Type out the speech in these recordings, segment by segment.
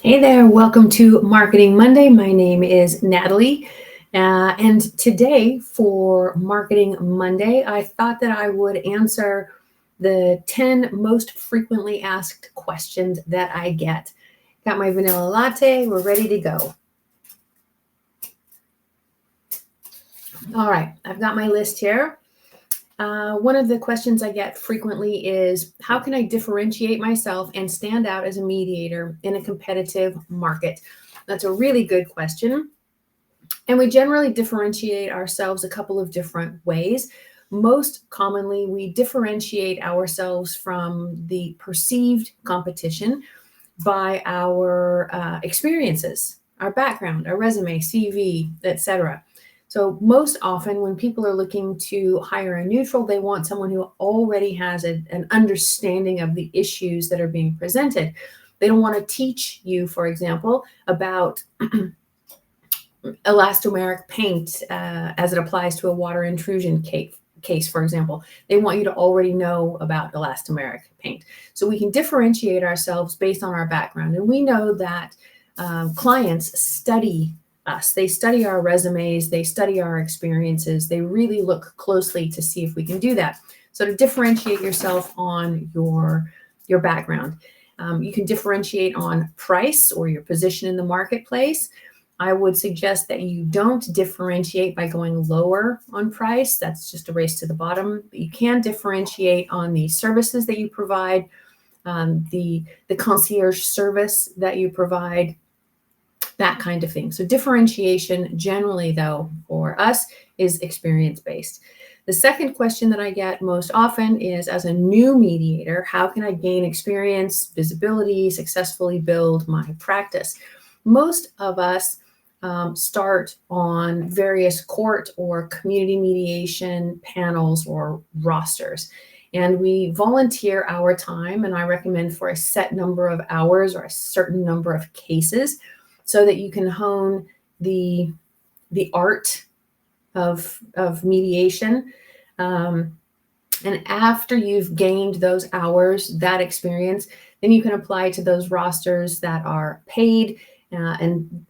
Hey there, welcome to Marketing Monday. My name is Natalie. And today for Marketing Monday, I thought that I would answer the 10 most frequently asked questions that I get. Got my vanilla latte, we're ready to go. All right, I've got my list here. One of the questions I get frequently is, how can I differentiate myself and stand out as a mediator in a competitive market? That's a really good question. And we generally differentiate ourselves a couple of different ways. Most commonly, we differentiate ourselves from the perceived competition by our experiences, our background, our resume, CV, etc. So most often when people are looking to hire a neutral, they want someone who already has an understanding of the issues that are being presented. They don't want to teach you, for example, about elastomeric paint as it applies to a water intrusion case, for example. They want you to already know about elastomeric paint. So we can differentiate ourselves based on our background. And we know that clients study us. They study our resumes, they study our experiences, they really look closely to see if we can do that. So to differentiate yourself on your background, you can differentiate on price or your position in the marketplace. I would suggest that you don't differentiate by going lower on price. That's just a race to the bottom. You can differentiate on the services that you provide, the concierge service that you provide, that kind of thing. So differentiation generally, though, for us is experience-based. The second question that I get most often is, as a new mediator, how can I gain experience, visibility, successfully build my practice? Most of us start on various court or community mediation panels or rosters. And we volunteer our time, and I recommend for a set number of hours or a certain number of cases, so that you can hone the art of mediation. And after you've gained those hours, that experience, then you can apply to those rosters that are paid. And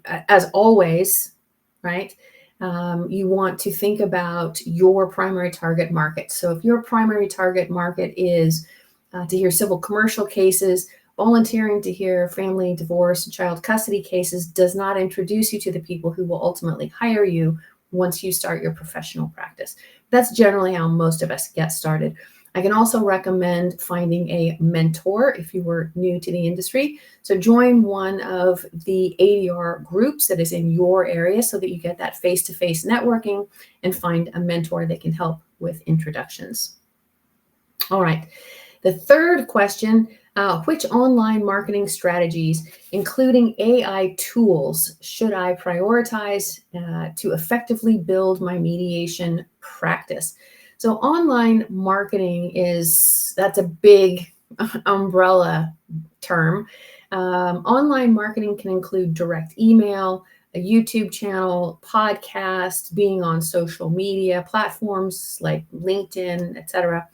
as always, right, you want to think about your primary target market. So if your primary target market is to hear civil commercial cases, volunteering to hear family, divorce, and child custody cases does not introduce you to the people who will ultimately hire you once you start your professional practice. That's generally how most of us get started. I can also recommend finding a mentor if you were new to the industry. So join one of the ADR groups that is in your area so that you get that face-to-face networking and find a mentor that can help with introductions. All right. The third question, which online marketing strategies, including AI tools, should I prioritize to effectively build my mediation practice? So online marketing that's a big umbrella term. Online marketing can include direct email, a YouTube channel, podcast, being on social media platforms like LinkedIn, etc.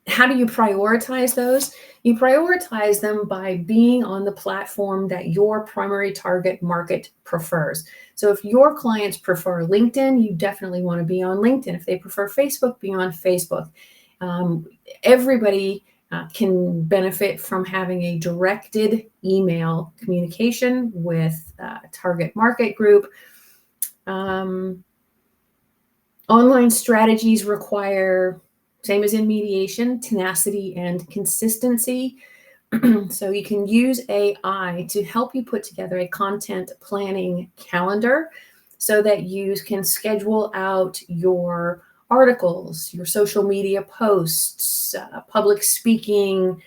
How do you prioritize those? You prioritize them by being on the platform that your primary target market prefers. So if your clients prefer LinkedIn, you definitely want to be on LinkedIn. If they prefer Facebook, be on Facebook. Everybody can benefit from having a directed email communication with a target market group. Online strategies require, same as in mediation, tenacity and consistency. So you can use AI to help you put together a content planning calendar so that you can schedule out your articles, your social media posts, public speaking,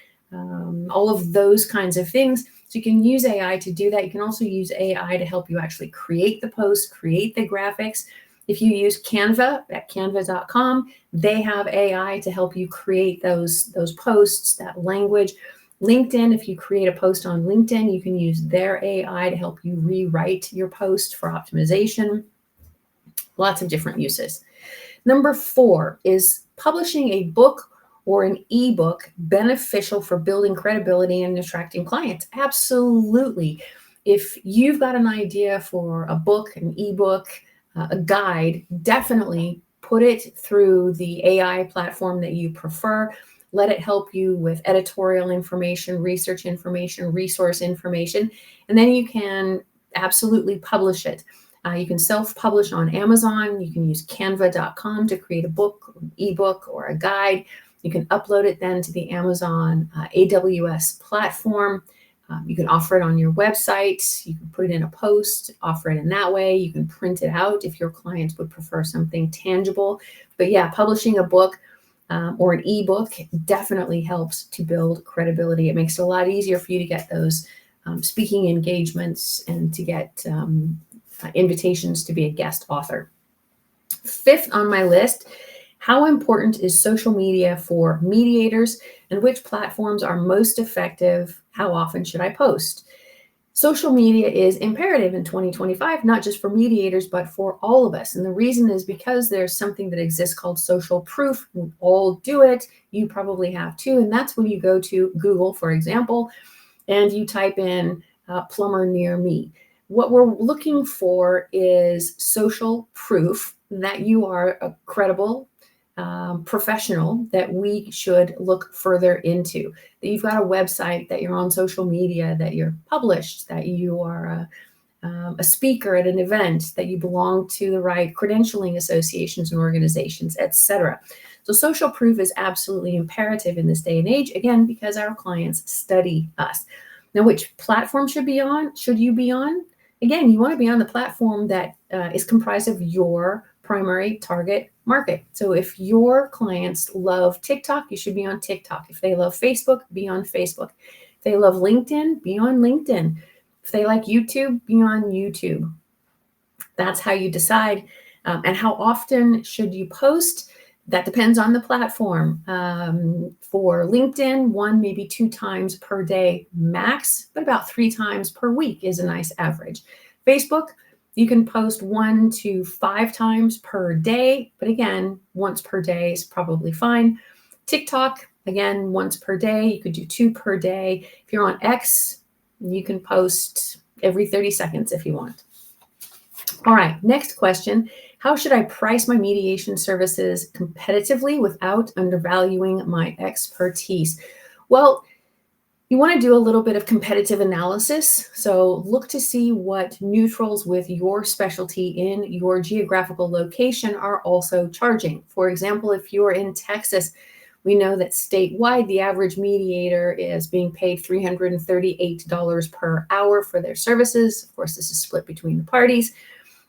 all of those kinds of things. So you can use AI to do that. You can also use AI to help you actually create the posts, create the graphics. If you use Canva at canva.com, they have AI to help you create those posts, that language. LinkedIn, if you create a post on LinkedIn, you can use their AI to help you rewrite your post for optimization. Lots of different uses. Number 4 is publishing a book or an ebook beneficial for building credibility and attracting clients? Absolutely. If you've got an idea for a book, an ebook, a guide, definitely put it through the AI platform that you prefer. Let it help you with editorial information, research information, resource information, and then you can absolutely publish it. You can self-publish on Amazon. You can use canva.com to create a book, an ebook, or a guide. You can upload it then to the Amazon AWS platform. You can offer it on your website. You can put it in a post, offer it in that way. You can print it out if your clients would prefer something tangible. But yeah, publishing a book or an ebook definitely helps to build credibility. It makes it a lot easier for you to get those speaking engagements and to get invitations to be a guest author. Fifth on my list, how important is social media for mediators and which platforms are most effective? How often should I post? Social media is imperative in 2025, not just for mediators, but for all of us. And the reason is because there's something that exists called social proof. We all do it. You probably have too. And that's when you go to Google, for example, and you type in plumber near me. What we're looking for is social proof that you are a credible professional that we should look further into, that you've got a website, that you're on social media, that you're published, that you are a speaker at an event, that you belong to the right credentialing associations and organizations, etc. So social proof is absolutely imperative in this day and age, again, because our clients study us. Now, which platform should you be on? Again, you want to be on the platform that is comprised of your primary target market. So if your clients love TikTok, you should be on TikTok. If they love Facebook, be on Facebook. If they love LinkedIn, be on LinkedIn. If they like YouTube, be on YouTube. That's how you decide. And how often should you post? That depends on the platform. For LinkedIn, 1, maybe 2 times per day max, but about 3 times per week is a nice average. Facebook, you can post 1 to 5 times per day, but again, once per day is probably fine. TikTok, again, once per day. You could do 2 per day. If you're on X, you can post every 30 seconds if you want. All right, next question. How should I price my mediation services competitively without undervaluing my expertise? Well, you want to do a little bit of competitive analysis. So look to see what neutrals with your specialty in your geographical location are also charging. For example, if you're in Texas, we know that statewide, the average mediator is being paid $338 per hour for their services. Of course, this is split between the parties,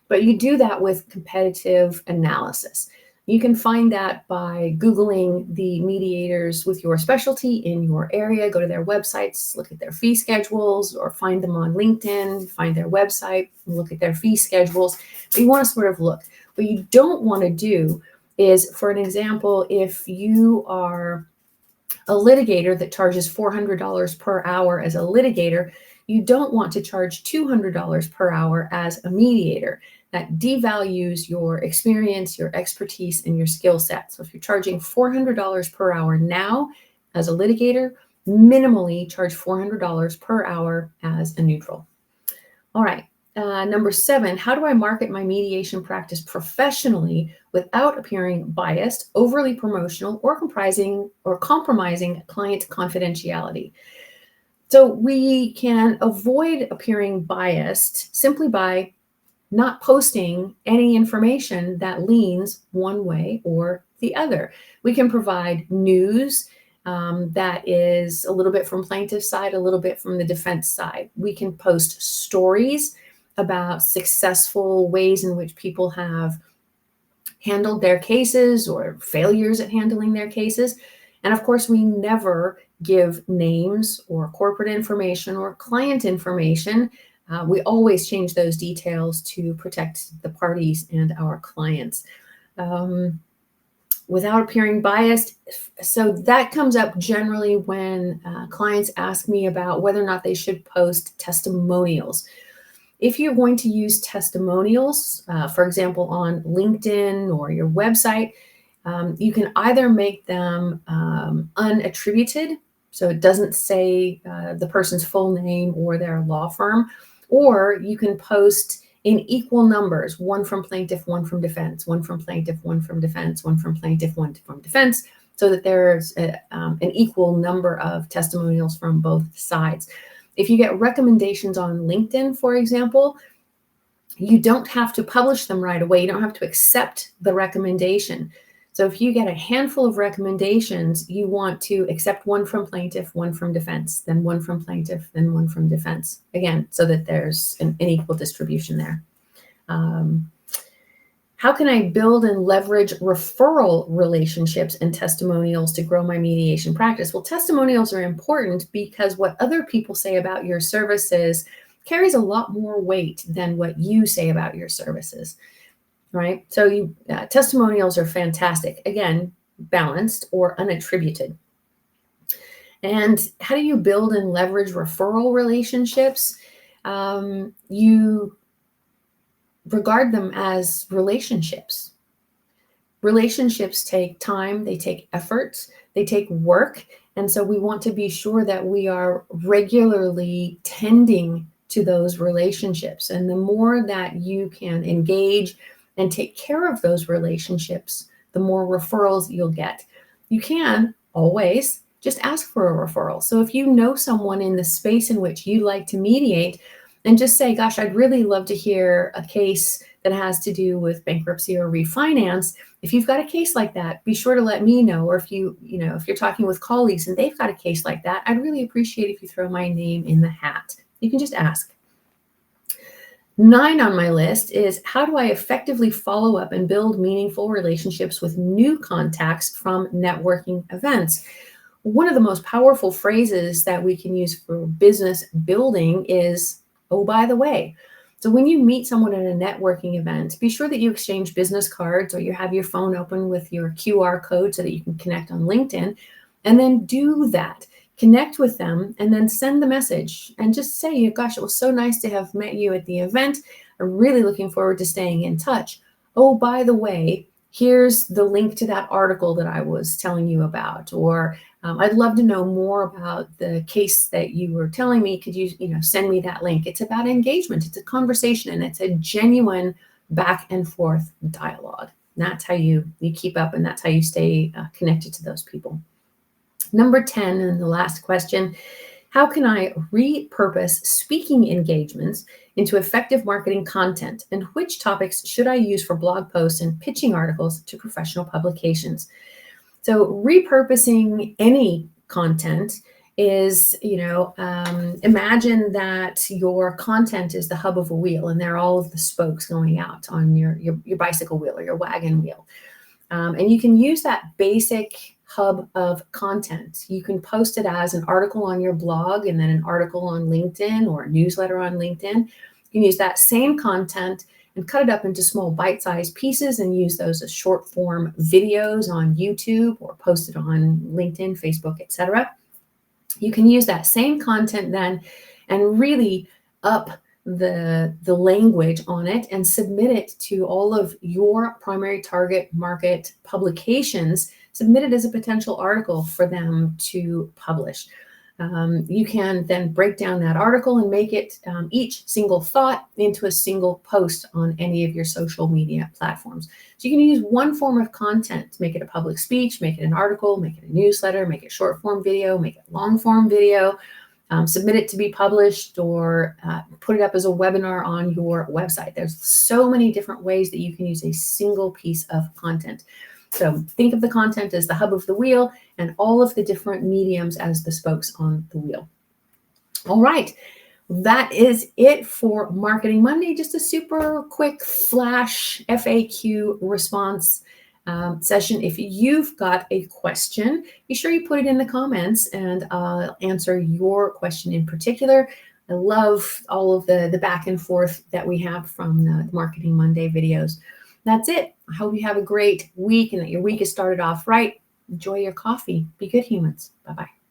but you do that with competitive analysis. You can find that by Googling the mediators with your specialty in your area, go to their websites, look at their fee schedules, or find them on LinkedIn, find their website, look at their fee schedules. But you want to sort of look. What you don't want to do is, for an example, if you are a litigator that charges $400 per hour as a litigator, you don't want to charge $200 per hour as a mediator. That devalues your experience, your expertise, and your skill set. So if you're charging $400 per hour now as a litigator, minimally charge $400 per hour as a neutral. All right. Number 7, how do I market my mediation practice professionally without appearing biased, overly promotional, or compromising client confidentiality? So we can avoid appearing biased simply by not posting any information that leans one way or the other. We can provide news that is a little bit from plaintiff's side, a little bit from the defense side. We can post stories about successful ways in which people have handled their cases or failures at handling their cases. And of course, we never give names or corporate information or client information. We always change those details to protect the parties and our clients without appearing biased. So that comes up generally when clients ask me about whether or not they should post testimonials. If you're going to use testimonials, for example, on LinkedIn or your website, You can either make them unattributed, so it doesn't say the person's full name or their law firm, or you can post in equal numbers, one from plaintiff, one from defense, one from plaintiff, one from defense, one from plaintiff, one from defense, so that there's an equal number of testimonials from both sides. If you get recommendations on LinkedIn, for example, you don't have to publish them right away. You don't have to accept the recommendation. So if you get a handful of recommendations, you want to accept one from plaintiff, one from defense, then one from plaintiff, then one from defense. Again, so that there's an equal distribution there. How can I build and leverage referral relationships and testimonials to grow my mediation practice? Well, testimonials are important because what other people say about your services carries a lot more weight than what you say about your services, right? So testimonials are fantastic. Again, balanced or unattributed. And how do you build and leverage referral relationships? You regard them as relationships. Relationships take time, they take effort, they take work. And so we want to be sure that we are regularly tending to those relationships. And the more that you can engage and take care of those relationships, the more referrals you'll get. You can always just ask for a referral. So if you know someone in the space in which you like to mediate, and just say, gosh, I'd really love to hear a case that has to do with bankruptcy or refinance. If you've got a case like that, be sure to let me know. Or if if you're talking with colleagues and they've got a case like that, I'd really appreciate if you throw my name in the hat. You can just ask. 9 on my list is, how do I effectively follow up and build meaningful relationships with new contacts from networking events? One of the most powerful phrases that we can use for business building is, oh, by the way. So when you meet someone at a networking event, be sure that you exchange business cards or you have your phone open with your QR code so that you can connect on LinkedIn, and then do that. Connect with them and then send the message and just say, gosh, it was so nice to have met you at the event. I'm really looking forward to staying in touch. Oh, by the way, here's the link to that article that I was telling you about, or I'd love to know more about the case that you were telling me. Could you, send me that link? It's about engagement. It's a conversation, and it's a genuine back and forth dialogue. And that's how you keep up, and that's how you stay connected to those people. Number 10, and the last question, how can I repurpose speaking engagements into effective marketing content? And which topics should I use for blog posts and pitching articles to professional publications? So repurposing any content is, imagine that your content is the hub of a wheel and there are all of the spokes going out on your bicycle wheel or your wagon wheel. And you can use that basic hub of content. You can post it as an article on your blog and then an article on LinkedIn or a newsletter on LinkedIn. You can use that same content and cut it up into small bite-sized pieces and use those as short form videos on YouTube or post it on LinkedIn, Facebook, etc. You can use that same content then and really up the language on it and submit it to all of your primary target market publications. Submit it as a potential article for them to publish. You can then break down that article and make it each single thought into a single post on any of your social media platforms. So you can use one form of content to make it a public speech, make it an article, make it a newsletter, make it short form video, make it long form video, submit it to be published, or put it up as a webinar on your website. There's so many different ways that you can use a single piece of content. So think of the content as the hub of the wheel and all of the different mediums as the spokes on the wheel. All right, that is it for Marketing Monday. Just a super quick flash FAQ response session. If you've got a question, be sure you put it in the comments and I'll answer your question in particular. I love all of the back and forth that we have from the Marketing Monday videos. That's it. I hope you have a great week and that your week has started off right. Enjoy your coffee. Be good humans. Bye-bye.